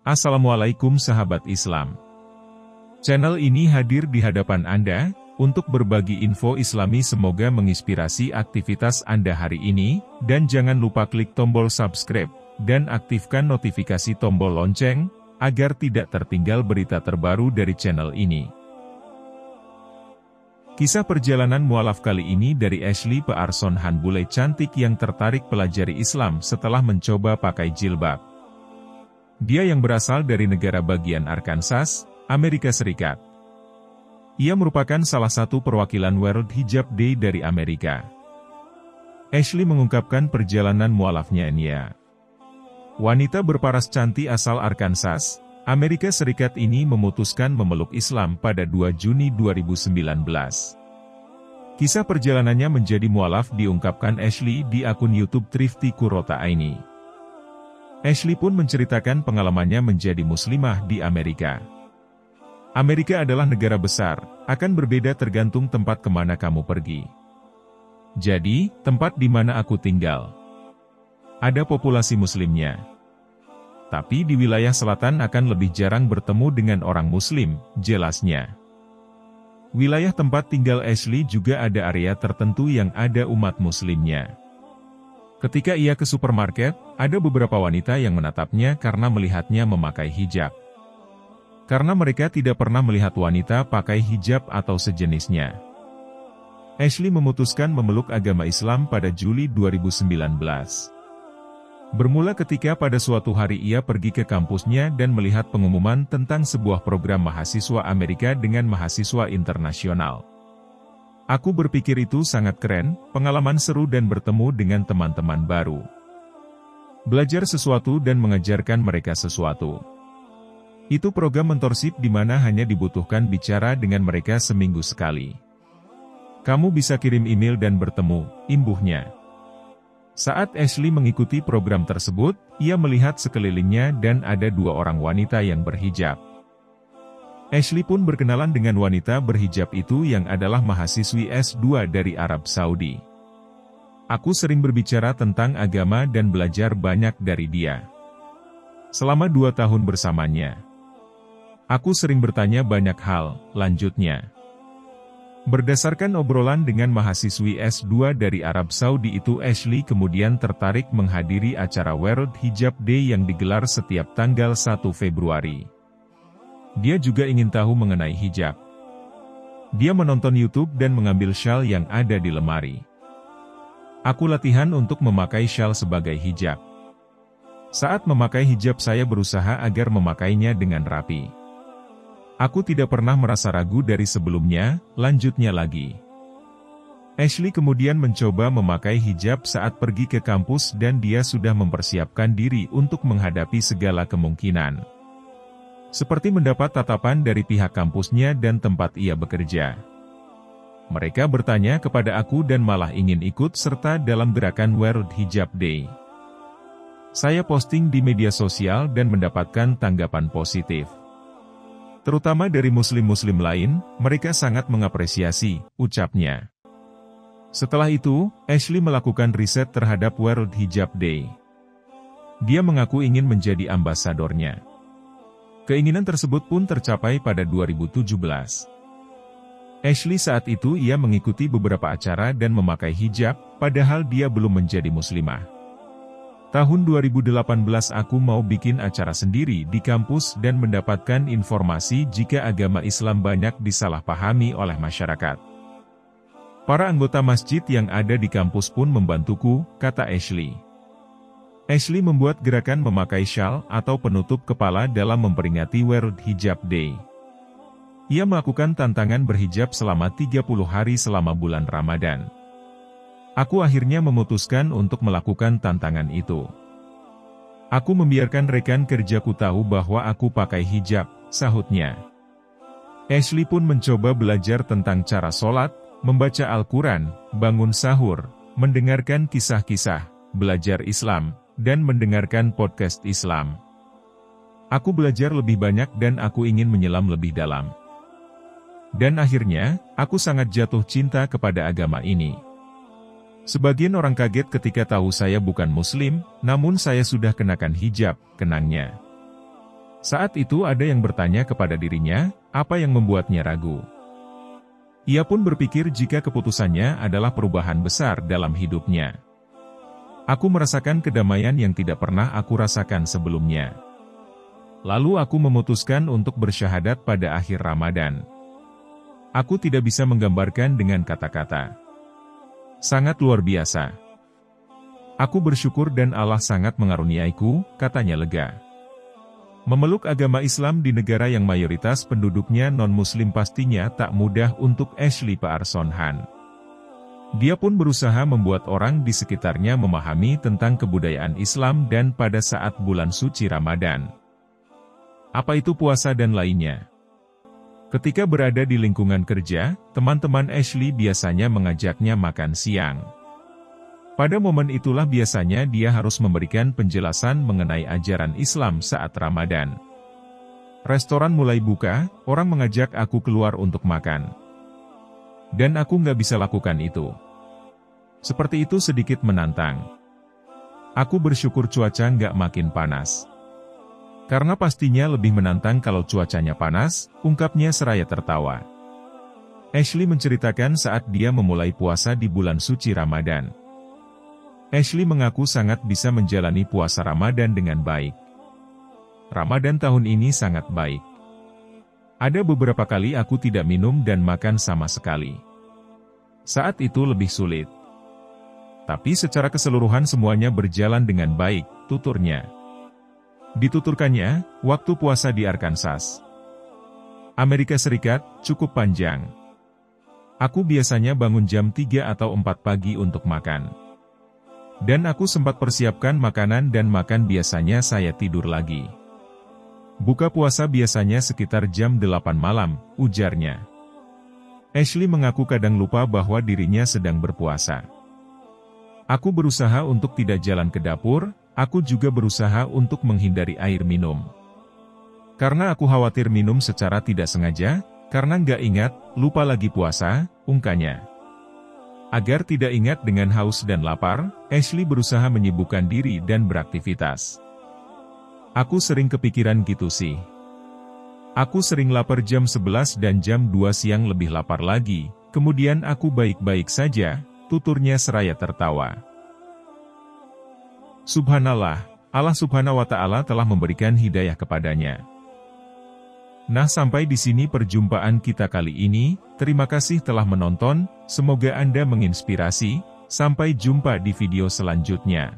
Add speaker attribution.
Speaker 1: Assalamualaikum sahabat Islam. Channel ini hadir di hadapan Anda, untuk berbagi info Islami semoga menginspirasi aktivitas Anda hari ini, dan jangan lupa klik tombol subscribe, dan aktifkan notifikasi tombol lonceng, agar tidak tertinggal berita terbaru dari channel ini. Kisah perjalanan mualaf kali ini dari Ashley Pearson Han, bule cantik yang tertarik pelajari Islam setelah mencoba pakai jilbab. Dia yang berasal dari negara bagian Arkansas, Amerika Serikat. Ia merupakan salah satu perwakilan World Hijab Day dari Amerika. Ashley mengungkapkan perjalanan mualafnya Nia. Wanita berparas cantik asal Arkansas, Amerika Serikat ini memutuskan memeluk Islam pada 2 Juni 2019. Kisah perjalanannya menjadi mualaf diungkapkan Ashley di akun YouTube Thrifty Kurota ini. Ashley pun menceritakan pengalamannya menjadi muslimah di Amerika. Amerika adalah negara besar, akan berbeda tergantung tempat kemana kamu pergi. Jadi, tempat di mana aku tinggal, ada populasi muslimnya. Tapi di wilayah selatan akan lebih jarang bertemu dengan orang muslim, jelasnya. Wilayah tempat tinggal Ashley juga ada area tertentu yang ada umat muslimnya. Ketika ia ke supermarket, ada beberapa wanita yang menatapnya karena melihatnya memakai hijab. Karena mereka tidak pernah melihat wanita pakai hijab atau sejenisnya. Ashley memutuskan memeluk agama Islam pada Juli 2019. Bermula ketika pada suatu hari ia pergi ke kampusnya dan melihat pengumuman tentang sebuah program mahasiswa Amerika dengan mahasiswa internasional. Aku berpikir itu sangat keren, pengalaman seru dan bertemu dengan teman-teman baru. Belajar sesuatu dan mengajarkan mereka sesuatu. Itu program mentorship di mana hanya dibutuhkan bicara dengan mereka seminggu sekali. Kamu bisa kirim email dan bertemu, imbuhnya. Saat Ashley mengikuti program tersebut, ia melihat sekelilingnya dan ada 2 orang wanita yang berhijab. Ashley pun berkenalan dengan wanita berhijab itu yang adalah mahasiswi S2 dari Arab Saudi. Aku sering berbicara tentang agama dan belajar banyak dari dia. Selama 2 tahun bersamanya, aku sering bertanya banyak hal, lanjutnya. Berdasarkan obrolan dengan mahasiswi S2 dari Arab Saudi itu, Ashley kemudian tertarik menghadiri acara World Hijab Day yang digelar setiap tanggal 1 Februari. Dia juga ingin tahu mengenai hijab. Dia menonton YouTube dan mengambil syal yang ada di lemari. Aku latihan untuk memakai syal sebagai hijab. Saat memakai hijab saya berusaha agar memakainya dengan rapi. Aku tidak pernah merasa ragu dari sebelumnya, lanjutnya lagi. Ashley kemudian mencoba memakai hijab saat pergi ke kampus dan dia sudah mempersiapkan diri untuk menghadapi segala kemungkinan. Seperti mendapat tatapan dari pihak kampusnya dan tempat ia bekerja. Mereka bertanya kepada aku dan malah ingin ikut serta dalam gerakan World Hijab Day. Saya posting di media sosial dan mendapatkan tanggapan positif. Terutama dari muslim-muslim lain, mereka sangat mengapresiasi, ucapnya. Setelah itu, Ashley melakukan riset terhadap World Hijab Day. Dia mengaku ingin menjadi ambasadornya. Keinginan tersebut pun tercapai pada 2017. Ashley saat itu ia mengikuti beberapa acara dan memakai hijab, padahal dia belum menjadi muslimah. Tahun 2018 aku mau bikin acara sendiri di kampus dan mendapatkan informasi jika agama Islam banyak disalahpahami oleh masyarakat. Para anggota masjid yang ada di kampus pun membantuku, kata Ashley. Ashley membuat gerakan memakai syal atau penutup kepala dalam memperingati World Hijab Day. Ia melakukan tantangan berhijab selama 30 hari selama bulan Ramadan. Aku akhirnya memutuskan untuk melakukan tantangan itu. Aku membiarkan rekan kerjaku tahu bahwa aku pakai hijab, sahutnya. Ashley pun mencoba belajar tentang cara sholat, membaca Al-Quran, bangun sahur, mendengarkan kisah-kisah, belajar Islam, dan mendengarkan podcast Islam. Aku belajar lebih banyak dan aku ingin menyelam lebih dalam. Dan akhirnya, aku sangat jatuh cinta kepada agama ini. Sebagian orang kaget ketika tahu saya bukan muslim, namun saya sudah kenakan hijab, kenangnya. Saat itu ada yang bertanya kepada dirinya, apa yang membuatnya ragu. Ia pun berpikir jika keputusannya adalah perubahan besar dalam hidupnya. Aku merasakan kedamaian yang tidak pernah aku rasakan sebelumnya. Lalu aku memutuskan untuk bersyahadat pada akhir Ramadan. Aku tidak bisa menggambarkan dengan kata-kata. Sangat luar biasa. Aku bersyukur dan Allah sangat mengaruniaiku, katanya lega. Memeluk agama Islam di negara yang mayoritas penduduknya non-muslim pastinya tak mudah untuk Ashley Paarson Han. Dia pun berusaha membuat orang di sekitarnya memahami tentang kebudayaan Islam dan pada saat bulan suci Ramadan. Apa itu puasa dan lainnya. Ketika berada di lingkungan kerja, teman-teman Ashley biasanya mengajaknya makan siang. Pada momen itulah biasanya dia harus memberikan penjelasan mengenai ajaran Islam saat Ramadan. Restoran mulai buka, orang mengajak aku keluar untuk makan. Dan aku nggak bisa lakukan itu. Seperti itu sedikit menantang. Aku bersyukur cuaca nggak makin panas. Karena pastinya lebih menantang kalau cuacanya panas, ungkapnya seraya tertawa. Ashley menceritakan saat dia memulai puasa di bulan suci Ramadan. Ashley mengaku sangat bisa menjalani puasa Ramadan dengan baik. Ramadan tahun ini sangat baik. Ada beberapa kali aku tidak minum dan makan sama sekali. Saat itu lebih sulit. Tapi secara keseluruhan semuanya berjalan dengan baik, tuturnya. Dituturkannya, waktu puasa di Arkansas, Amerika Serikat, cukup panjang. Aku biasanya bangun jam 3 atau 4 pagi untuk makan. Dan aku sempat persiapkan makanan dan makan biasanya saya tidur lagi. Buka puasa biasanya sekitar jam 8 malam, ujarnya. Ashley mengaku kadang lupa bahwa dirinya sedang berpuasa. Aku berusaha untuk tidak jalan ke dapur, aku juga berusaha untuk menghindari air minum. Karena aku khawatir minum secara tidak sengaja, karena nggak ingat, lupa lagi puasa, ungkapnya. Agar tidak ingat dengan haus dan lapar, Ashley berusaha menyibukkan diri dan beraktivitas. Aku sering kepikiran gitu sih. Aku sering lapar jam 11 dan jam 2 siang lebih lapar lagi, kemudian aku baik-baik saja, tuturnya seraya tertawa. Subhanallah, Allah Subhanahu wa Ta'ala telah memberikan hidayah kepadanya. Nah, sampai di sini perjumpaan kita kali ini. Terima kasih telah menonton, semoga Anda menginspirasi. Sampai jumpa di video selanjutnya.